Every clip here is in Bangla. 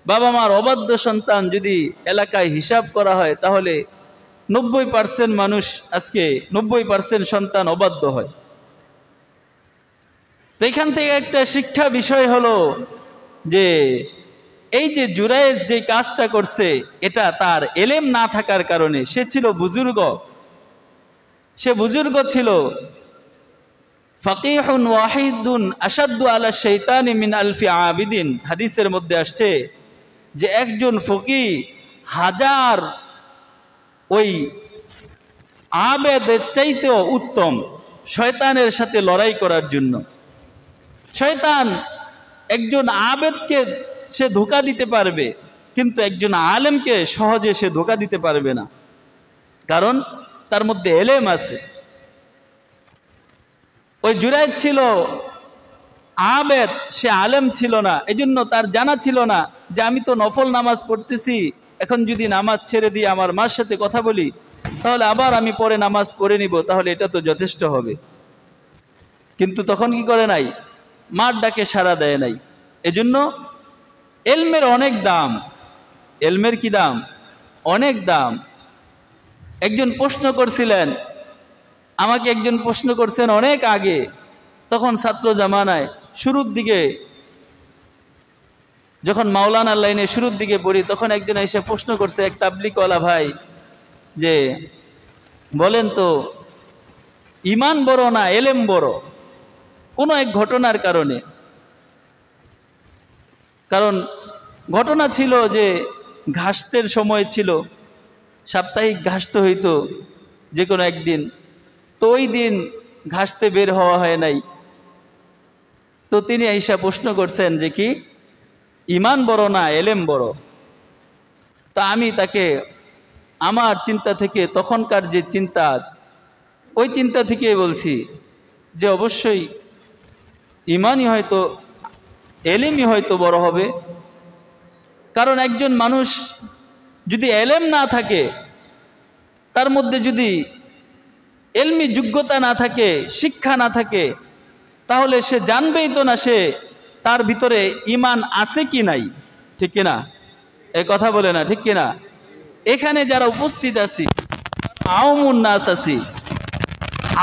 বাবা মার অবাধ্য সন্তান যদি এলাকায় হিসাব করা হয় তাহলে 90% মানুষ আজকে 90% সন্তান অবাধ্য হয়। তো এখান থেকে একটা শিক্ষা বিষয় হলো যে এই যে জুরায়েজ যে কাজটা করছে এটা তার এলেম না থাকার কারণে। সে ছিল বুজুর্গ, সে বুজুর্গ ছিল। ফাকিহুন ওয়াহিদুন আশাদ্দু আলা শাইতানি মিন আলফি আবিদিন, হাদিসের মধ্যে আসছে যে একজন ফকিহ হাজার ওই আবেদের চাইতেও উত্তম শয়তানের সাথে লড়াই করার জন্য। শয়তান একজন আবেদকে সে ধোঁকা দিতে পারবে, কিন্তু একজন আলেমকে সহজে সে ধোঁকা দিতে পারবে না, কারণ তার মধ্যে এলেম আছে। ওই জুরায়েজ ছিল আবেদ, সে আলেম ছিল না, এজন্য তার জানা ছিল না যে আমি তো নফল নামাজ পড়তেছি, এখন যদি নামাজ ছেড়ে দিয়ে আমার মার সাথে কথা বলি তাহলে আবার আমি পরে নামাজ পড়ে নিব, তাহলে এটা তো যথেষ্ট হবে। কিন্তু তখন কি করে নাই, মার ডাকে সাড়া দেয় নাই। এজন্য এলমের অনেক দাম। এলমের কি দাম? অনেক দাম। একজন প্রশ্ন করছিলেন আমাকে, একজন প্রশ্ন করছেন অনেক আগে, তখন ছাত্র জামানায় শুরুর দিকে যখন মাওলানা লাইনে শুরুর দিকে পড়ি, তখন একজন এসে প্রশ্ন করছে, এক তাবলিগওয়ালা ভাই, যে বলেন তো ইমান বড় না এলেম বড়? কোনো এক ঘটনার কারণে। কারণ ঘটনা ছিল যে ঘাসতের সময় ছিল, সাপ্তাহিক ঘাসতে হইতো যে কোনো একদিন, তো ওই দিন ঘাসতে বের হওয়া হয় নাই। তো তিনি আইসা প্রশ্ন করছেন যে কি ইমান বড় না এলেম বড়? তা আমি তাকে আমার চিন্তা থেকে, তখনকার যে চিন্তা, ওই চিন্তা থেকে বলছি যে অবশ্যই ইমানই হয়তো, এলেমই হয়তো বড় হবে। কারণ একজন মানুষ যদি এলেম না থাকে, তার মধ্যে যদি এলমি যোগ্যতা না থাকে, শিক্ষা না থাকে, তাহলে সে জানবেই তো না সে তার ভিতরে ইমান আছে কি নাই। ঠিক কিনা? এই কথা বলে না, ঠিক কিনা? এখানে যারা উপস্থিত আছি, আওমুন নাস আছি,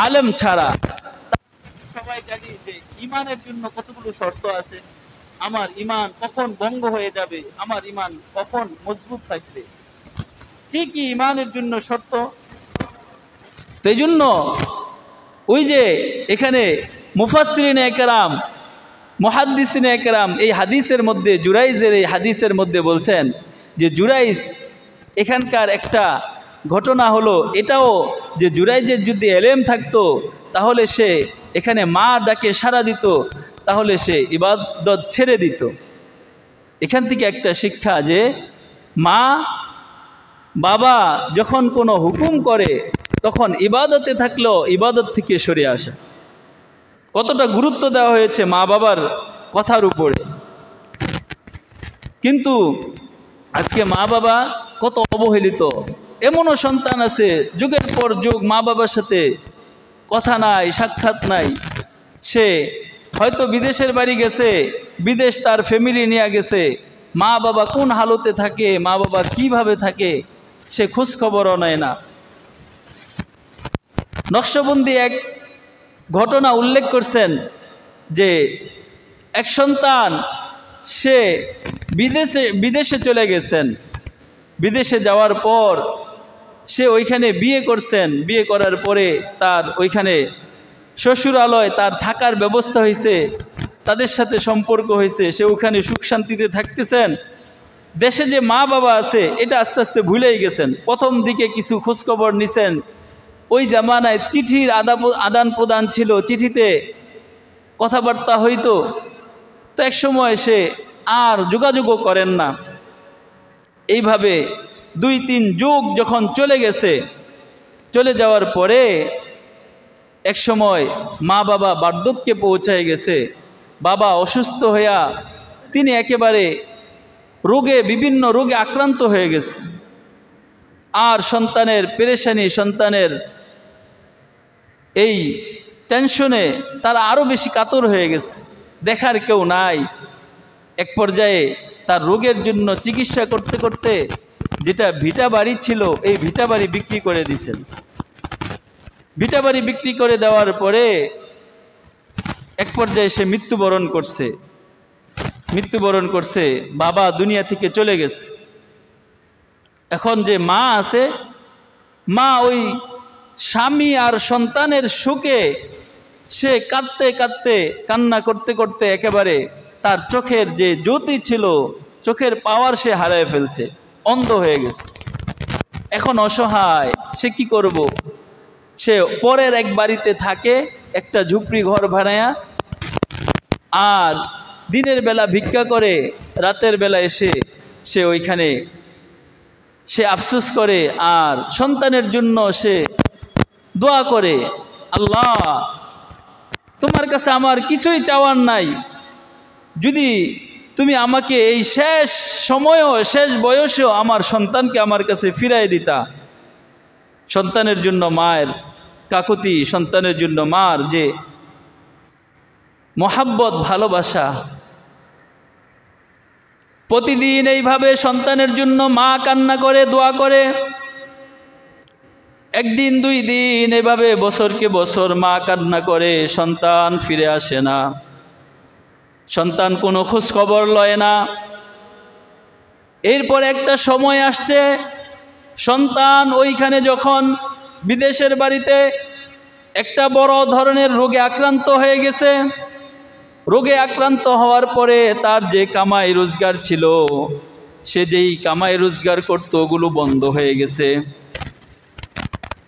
আলেম ছাড়া সবাই জানি যে ইমানের জন্য কতগুলো শর্ত আছে। আমার ইমান কখন ভঙ্গ হয়ে যাবে, আমার ইমান কখন মজবুত থাকবে, কি কি ইমানের জন্য শর্ত। সেই জন্য ওই যে এখানে মুফাসসিরিনে একরাম, মুহাদ্দিসিনে একরাম এই হাদিসের মধ্যে, জুরাইজের এই হাদিসের মধ্যে বলছেন যে জুরাইজ এখানকার একটা ঘটনা হলো এটাও যে জুরাইজের যদি এলেম থাকতো তাহলে সে এখানে মা ডাকে সাড়া দিত, তাহলে সে ইবাদত ছেড়ে দিত। এখান থেকে একটা শিক্ষা যে মা বাবা যখন কোনো হুকুম করে তখন ইবাদতে থাকলেও ইবাদত থেকে সরে আসা। কতটা গুরুত্ব দেওয়া হয়েছে মা বাবার কথার উপরে। কিন্তু আজকে মা বাবা কত অবহেলিত। এমনও সন্তান আছে যুগের পর যুগ মা বাবার সাথে কথা নাই, সাক্ষাৎ নাই। সে হয়তো বিদেশের বাড়ি গেছে, বিদেশ তার ফ্যামিলি নিয়ে গেছে, মা বাবা কোন হালতে থাকে, মা বাবা কিভাবে থাকে সে খোঁজ খবরও নেয় না। নকশবন্দি এক ঘটনা উল্লেখ করছেন যে এক সন্তান সে বিদেশে চলে গেছেন। বিদেশে যাওয়ার পর সে ওইখানে বিয়ে করছেন। বিয়ে করার পরে তার ওইখানে শ্বশুরালয় তার থাকার ব্যবস্থা হয়েছে, তাদের সাথে সম্পর্ক হয়েছে, সে ওখানে সুখ শান্তিতে থাকতেছেন। দেশে যে মা বাবা আছে এটা আস্তে আস্তে ভুলেই গেছেন। প্রথম দিকে কিছু খোঁজখবর নিছেন। ওই জামানায় চিঠির আদান প্রদান ছিল, চিঠিতে কথাবার্তা হইতো। তো এক সময় সে আর যোগাযোগও করেন না। এইভাবে 2-3 যুগ যখন চলে গেছে, চলে যাওয়ার পরে এক সময় মা বাবা বার্ধক্যে পৌঁছায় গেছে। বাবা অসুস্থ হইয়া তিনি একেবারে বিভিন্ন রোগে আক্রান্ত হয়ে গেছে। আর সন্তানের পেরেশানি, সন্তানের এই টেনশনে তারা আরও বেশি কাতর হয়ে গেছে। দেখার কেউ নাই। এক পর্যায়ে তার রোগের জন্য চিকিৎসা করতে করতে যেটা ভিটা বাড়ি ছিল এই ভিটা বাড়ি বিক্রি করে দিয়েছেন। ভিটা বাড়ি বিক্রি করে দেওয়ার পরে এক পর্যায়ে সে মৃত্যুবরণ করছে, বাবা দুনিয়া থেকে চলে গেছে। এখন যে মা আছে, মা ওই স্বামী আর সন্তানের শোকে সে কাঁদতে কাঁদতে কান্না করতে করতে একেবারে তার চোখের যে জ্যোতি ছিল, চোখের পাওয়ার সে হারিয়ে ফেলছে, অন্ধ হয়ে গেছে। এখন অসহায়, সে কি করব? সে পরের এক বাড়িতে থাকে, একটা ঝুপড়ি ঘর ভাড়ায়া, আর দিনের বেলা ভিক্ষা করে, রাতের বেলা এসে সে ওইখানে সে আফসোস করে আর সন্তানের জন্য সে দোয়া করে, আল্লাহ তোমার কাছে আমার কিছুই চাওয়ার নাই, যদি তুমি আমাকে এই শেষ সময়ও শেষ বয়সেও আমার সন্তানকে আমার কাছে ফিরাই দিতা। সন্তানের জন্য মায়ের কাকুতি, সন্তানের জন্য মার যে মহাব্বত ভালোবাসা, প্রতিদিন এইভাবে সন্তানের জন্য মা কান্না করে দোয়া করে। একদিন দুই দিন এভাবে বছরকে বছর মা কান্না করে, সন্তান ফিরে আসে না, সন্তান কোনো খোঁজ খবর লয় না। এরপর একটা সময় আসছে, সন্তান ওইখানে যখন বিদেশের বাড়িতে একটা বড় ধরনের রোগে আক্রান্ত হয়ে গেছে। রোগে আক্রান্ত হওয়ার পরে তার যে কামাই রোজগার ছিল, সে যেই কামাই রোজগার করতো ওগুলো বন্ধ হয়ে গেছে।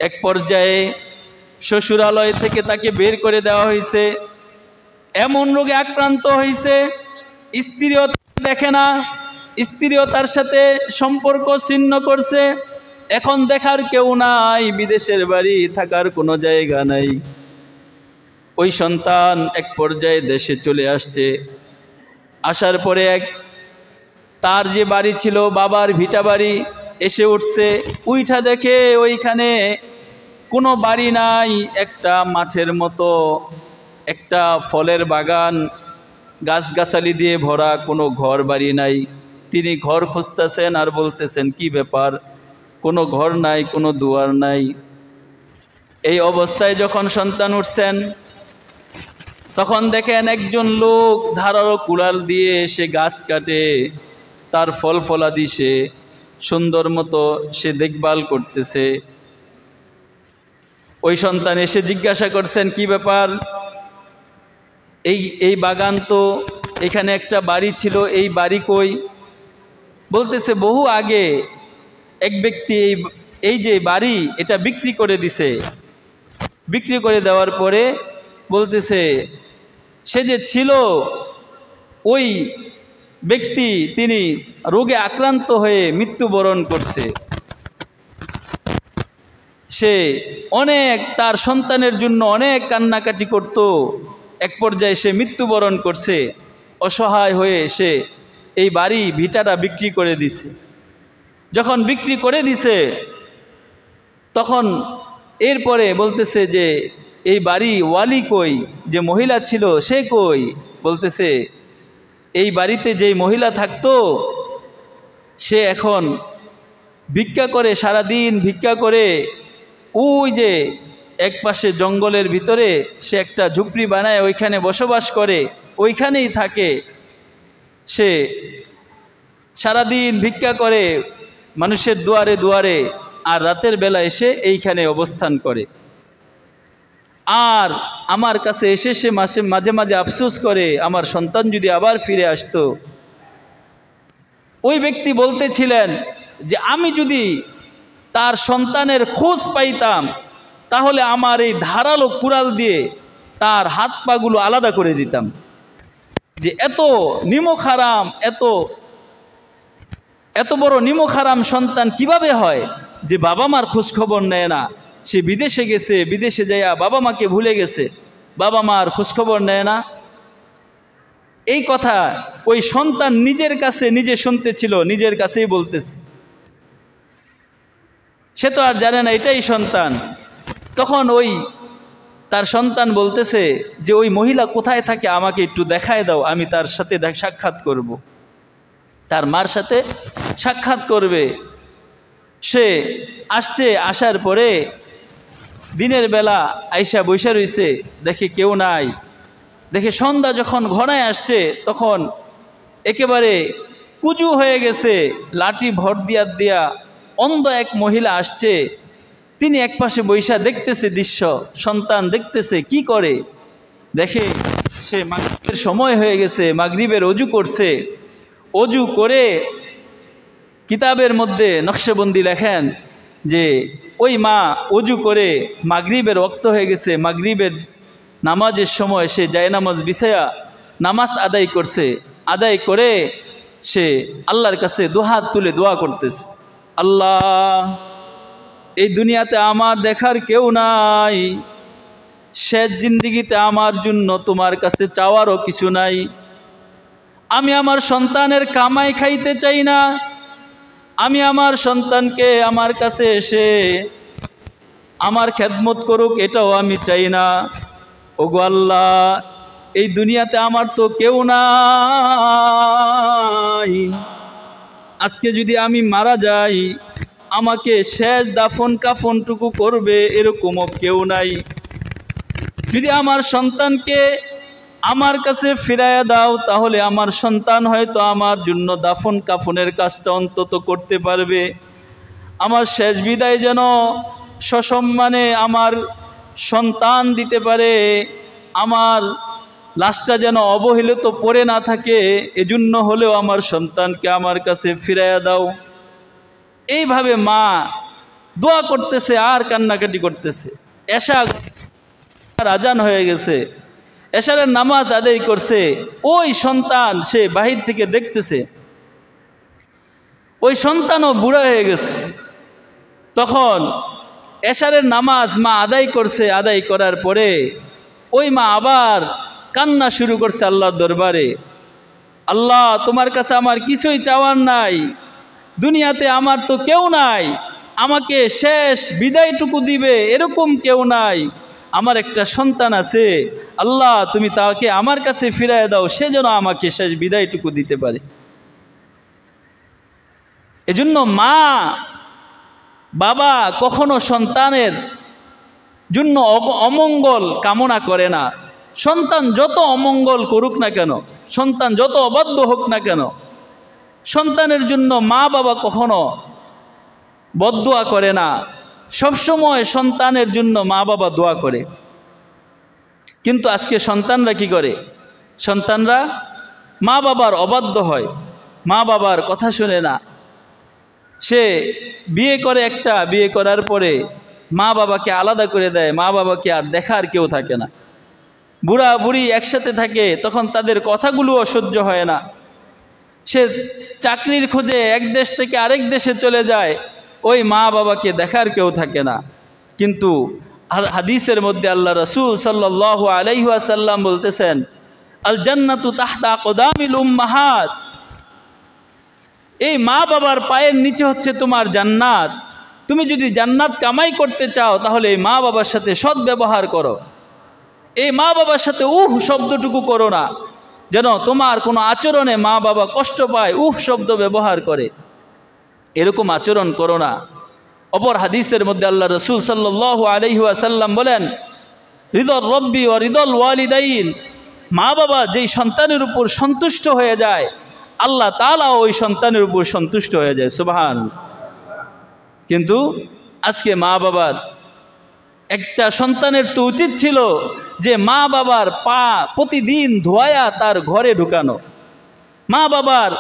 এক পর্যায়ে শ্বশুরালয় থেকে তাকে বের করে দেওয়া হয়েছে। এমন রোগে আক্রান্ত হয়েছে, স্ত্রীও দেখে না, স্ত্রীও তার সাথে সম্পর্ক ছিন্ন করছে। এখন দেখার কেউ নাই, বিদেশের বাড়ি, থাকার কোনো জায়গা নাই। ওই সন্তান এক পর্যায়ে দেশে চলে আসছে। আসার পরে তার যে বাড়ি ছিল, বাবার ভিটা বাড়ি, এসে উঠছে। উইঠা দেখে ওইখানে কোনো বাড়ি নাই, একটা মাঠের মতো একটা ফলের বাগান, গাছগাছালি দিয়ে ভরা, কোনো ঘর বাড়ি নাই। তিনি ঘর খুঁজতেছেন আর বলতেছেন, কি ব্যাপার, কোনো ঘর নাই, কোনো দুয়ার নাই। এই অবস্থায় যখন সন্তান উঠছেন, তখন দেখেন একজন লোক ধারালো কুড়াল দিয়ে সে গাছ কাটে, তার ফল ফলাদি সে সুন্দর মতো সে দেখভাল করতেছে। ওই সন্তান এসে জিজ্ঞাসা করছেন, কি ব্যাপার, এই বাগান তো, এখানে একটা বাড়ি ছিল, এই বাড়ি কই? বলতেছে, বহু আগে এক ব্যক্তি এই যে বাড়ি এটা বিক্রি করে দিছে। বিক্রি করে দেওয়ার পরে বলতেছে, সে যে ছিল ওই ব্যক্তি, তিনি রোগে আক্রান্ত হয়ে মৃত্যুবরণ করছে। সে অনেক তার সন্তানের জন্য অনেক কান্নাকাটি করত, এক পর্যায়ে সে মৃত্যুবরণ করছে। অসহায় হয়ে সে এই বাড়ি ভিটাটা বিক্রি করে দিছে। যখন বিক্রি করে দিছে, তখন এরপরে বলতেছে যে এই বাড়ি ওয়ালি কই, যে মহিলা ছিল সে কই? বলতেছে, এই বাড়িতে যেই মহিলা থাকতো সে এখন ভিক্ষা করে, সারাদিন ভিক্ষা করে, ওই যে এক পাশে জঙ্গলের ভিতরে সে একটা ঝুপড়ি বানায় ওইখানে বসবাস করে, ওইখানেই থাকে। সে সারাদিন ভিক্ষা করে মানুষের দুয়ারে দুয়ারে, আর রাতের বেলা এসে এইখানে অবস্থান করে। আর আমার কাছে এসে সে মাঝে মাঝে আফসোস করে, আমার সন্তান যদি আবার ফিরে আসতো। ওই ব্যক্তি বলতেছিলেন যে আমি যদি তার সন্তানের খোঁজ পাইতাম, তাহলে আমার এই ধারালো কুড়াল দিয়ে তার হাত পাগুলো আলাদা করে দিতাম। যে এত নিমকহারাম, এত বড় নিমকহারাম সন্তান কিভাবে হয়, যে বাবা মার খোঁজ খবর নেয় না। সে বিদেশে গেছে, বিদেশে যাইয়া বাবা মাকে ভুলে গেছে, বাবা মার খোঁজ খবর নেয় না। এই কথা ওই সন্তান নিজের কাছে নিজে শুনতেছিল, নিজের কাছেই বলতেছে। সে তো আর জানে না এটাই সন্তান। তখন ওই তার সন্তান বলতেছে যে ওই মহিলা কোথায় থাকে, আমাকে একটু দেখায় দাও, আমি তার সাথে সাক্ষাৎ করব। তার মার সাথে সাক্ষাৎ করবে। সে আসছে, আসার পরে দিনের বেলা আইসা বৈশা রইছে, দেখে কেউ নাই। দেখে সন্ধ্যা যখন ঘনায় আসছে তখন একেবারে কুজু হয়ে গেছে, লাঠি ভর দিয়া অন্ধ এক মহিলা আসছে। তিনি একপাশে বৈশা দেখতেছে দৃশ্য, সন্তান দেখতেছে কি করে। দেখে সে মাগরিবের সময় হয়ে গেছে, মাগরিবের অজু করছে। অজু করে কিতাবের মধ্যে নকশবন্দি লেখেন যে ওই মা অজু করে মাগরিবের ওয়াক্ত হয়ে গেছে, মাগরিবের নামাজের সময় সে জায়নামাজ বিছায়া নামাজ আদায় করছে। আদায় করে সে আল্লাহর কাছে দুহাত তুলে দোয়া করতেছে, আল্লাহ এই দুনিয়াতে আমার দেখার কেউ নাই, শেষ জিন্দিগিতে আমার জন্য তোমার কাছে চাওয়ারও কিছু নাই। আমি আমার সন্তানের কামাই খাইতে চাই না, আমি আমার সন্তানকে আমার কাছে এসে আমার খেদমত করুক এটাও আমি চাই না। ওগো আল্লাহ এই দুনিয়াতে আমার তো কেউ নাই, আজকে যদি আমি মারা যাই আমাকে শেষ দাফন কাফনটুকু করবে এরকমও কেউ নাই। যদি আমার সন্তানকে আমার কাছে ফিরাইয়া দাও তাহলে আমার সন্তান হয়তো আমার জন্য দাফন কাফনের কাজটা অন্তত করতে পারবে। আমার শেষ বিদায় যেন সসম্মানে আমার সন্তান দিতে পারে, আমার লাশটা যেন অবহেলিত পড়ে না থাকে, এজন্য হলেও আমার সন্তানকে আমার কাছে ফিরাইয়া দাও। এইভাবে মা দোয়া করতেছে আর কান্নাকাটি করতেছে। এশার আজান হয়ে গেছে, এশারের নামাজ আদায় করছে। ওই সন্তান সে বাহির থেকে দেখতেছে, ওই সন্তানও বুড়া হয়ে গেছে। তখন এশারের নামাজ মা আদায় করছে, আদায় করার পরে ওই মা আবার কান্না শুরু করছে আল্লাহর দরবারে, আল্লাহ তোমার কাছে আমার কিছুই চাওয়ার নাই, দুনিয়াতে আমার তো কেউ নাই, আমাকে শেষ বিদায়টুকু দিবে এরকম কেউ নাই, আমার একটা সন্তান আছে, আল্লাহ তুমি তাকে আমার কাছে ফিরাইয়া দাও, সে যেন আমাকে শেষ বিদায়টুকু দিতে পারে। এজন্য মা বাবা কখনো সন্তানের জন্য অমঙ্গল কামনা করে না। সন্তান যত অমঙ্গল করুক না কেন, সন্তান যত অবাধ্য হোক না কেন, সন্তানের জন্য মা বাবা কখনো বদদোয়া করে না। সবসময় সন্তানের জন্য মা বাবা দোয়া করে। কিন্তু আজকে সন্তানরা কি করে? সন্তানরা মা বাবার অবাধ্য হয়, মা বাবার কথা শুনে না। সে বিয়ে করে একটা, বিয়ে করার পরে মা বাবাকে আলাদা করে দেয়, মা বাবাকে আর দেখার কেউ থাকে না। বুড়া বুড়ি একসাথে থাকে, তখন তাদের কথাগুলো অসহ্য হয় না। সে চাকরির খোঁজে এক দেশ থেকে আরেক দেশে চলে যায়, ওই মা বাবাকে দেখার কেউ থাকে না। কিন্তু হাদিসের মধ্যে আল্লাহ রাসূল সাল্লাল্লাহু আলাইহি ওয়াসাল্লাম বলতেছেন, আল জান্নাতু তাহতা আকদামিল উম্মাহাত, এই মা বাবার পায়ের নিচে হচ্ছে তোমার জান্নাত। তুমি যদি জান্নাত কামাই করতে চাও তাহলে এই মা বাবার সাথে সৎ ব্যবহার করো। এই মা বাবার সাথে শব্দটুকু করো না, যেন তোমার কোনো আচরণে মা বাবা কষ্ট পায়, শব্দ ব্যবহার করে, এরকম আচরণ করো না। অপর হাদিসের মধ্যে আল্লাহ রাসূল সাল্লাল্লাহু আলাইহি ওয়াসাল্লাম বলেন, রিদল রব্বি ওয়া রিদল ওয়ালিদাইন, মা বাবা যেই সন্তানের উপর সন্তুষ্ট হয়ে যায় আল্লাহ তাআলা ওই সন্তানের উপর সন্তুষ্ট হয়ে যায়। সুবহানাল্লাহ। কিন্তু আজকে মা বাবার, একটা সন্তানের তো উচিত ছিল যে মা বাবার পা প্রতিদিন ধোয়া তার ঘরে ঢুকানো, মা বাবার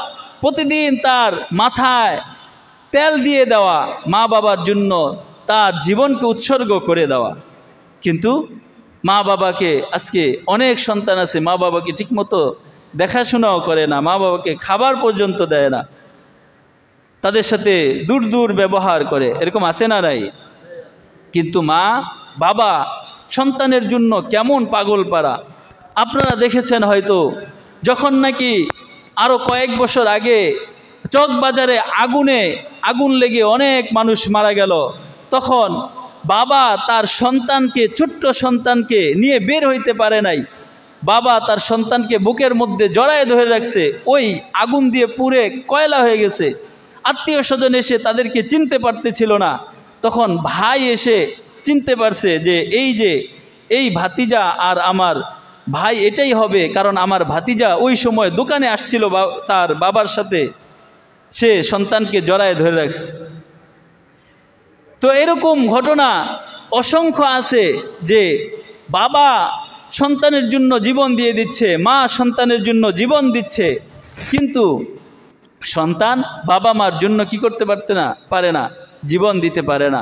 প্রতিদিন তার মাথায় তেল দিয়ে দেওয়া, মা বাবার জন্য তার জীবনকে উৎসর্গ করে দেওয়া। কিন্তু মা বাবাকে আজকে অনেক সন্তান আছে মা বাবাকে ঠিকমতো দেখাশোনাও করে না, মা বাবাকে খাবার পর্যন্ত দেয় না, তাদের সাথে দূর দূর ব্যবহার করে, এরকম আছে না নাই? কিন্তু মা বাবা সন্তানের জন্য কেমন পাগল পারা। আপনারা দেখেছেন হয়তো, যখন নাকি আরও কয়েক বছর আগে চকবাজারে আগুন লেগে অনেক মানুষ মারা গেল, তখন বাবা তার সন্তানকে, ছোট্ট সন্তানকে নিয়ে বের হইতে পারে নাই। বাবা তার সন্তানকে বুকের মধ্যে জড়ায় ধরে রাখছে, ওই আগুন দিয়ে পুড়ে কয়লা হয়ে গেছে। আত্মীয় স্বজন এসে তাদেরকে চিনতে পারতেছিল না। তখন ভাই এসে চিনতে পারছে যে এই ভাতিজা আর আমার ভাই এটাই হবে, কারণ আমার ভাতিজা ওই সময় দোকানে আসছিল তার বাবার সাথে, সে সন্তানকে জড়ায় ধরে রাখছে। তো এরকম ঘটনা অসংখ্য আছে যে বাবা সন্তানের জন্য জীবন দিয়ে দিচ্ছে, মা সন্তানের জন্য জীবন দিচ্ছে, কিন্তু সন্তান বাবা মার জন্য কি করতে পারে না, জীবন দিতে পারে না।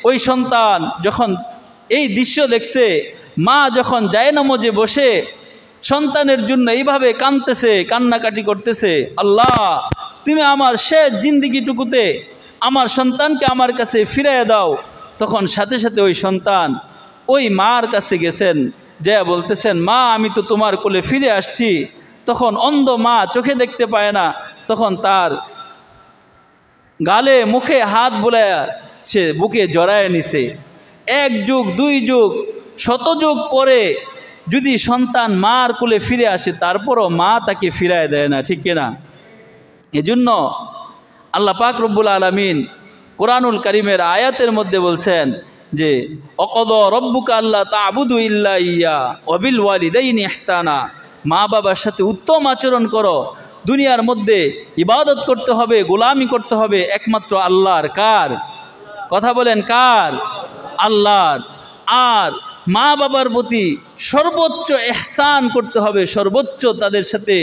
ওই সন্তান যখন এই দৃশ্য দেখছে, মা যখন জায়নামাজে বসে সন্তানের জন্য এইভাবে কান্নাকাটি করতেছে, আল্লাহ তুমি আমার শেষ জিন্দিগিটুকুতে আমার সন্তানকে আমার কাছে ফিরিয়ে দাও। তখন সাথে সাথে ওই সন্তান ওই মার কাছে গেছেন, যা বলতেছেন, মা আমি তো তোমার কোলে ফিরে আসছি। তখন অন্ধ মা চোখে দেখতে পায় না, তখন তার গালে মুখে হাত বুলায়া সে বুকে জড়ায় নিছে। 1 যুগ 2 যুগ 100 যুগ পরে যদি সন্তান মার কোলে ফিরে আসে, তারপরও মা তাকে ফিরায় দেয় না, ঠিক কিনা? এজন্য আল্লাহ পাক রব্বুল আলামিন কোরআনুল কারীমের আয়াতের মধ্যে বলছেন যে অকদা রব্বুকা আল্লা তা'বুদু ইল্লা ইয়্যা ওয়া বিল ওয়ালিদাইনি ইহসানা, মা বাবার সাথে উত্তম আচরণ করো। দুনিয়ার মধ্যে ইবাদত করতে হবে, গোলামি করতে হবে একমাত্র আল্লাহর। কার? কথা বলেন, কার? আল্লাহর। আর মা বাবার প্রতি সর্বোচ্চ ইহসান করতে হবে, সর্বোচ্চ তাদের সাথে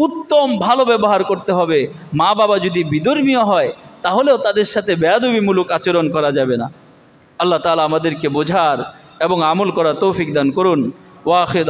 উত্তম ভালো ব্যবহার করতে হবে। মা বাবা যদি বিধর্মীয় হয় তাহলেও তাদের সাথে বেয়াদবিমূলক আচরণ করা যাবে না। আল্লাহ তাআলা আমাদেরকে বোঝার এবং আমল করা তৌফিক দান করুন। ওয়াখির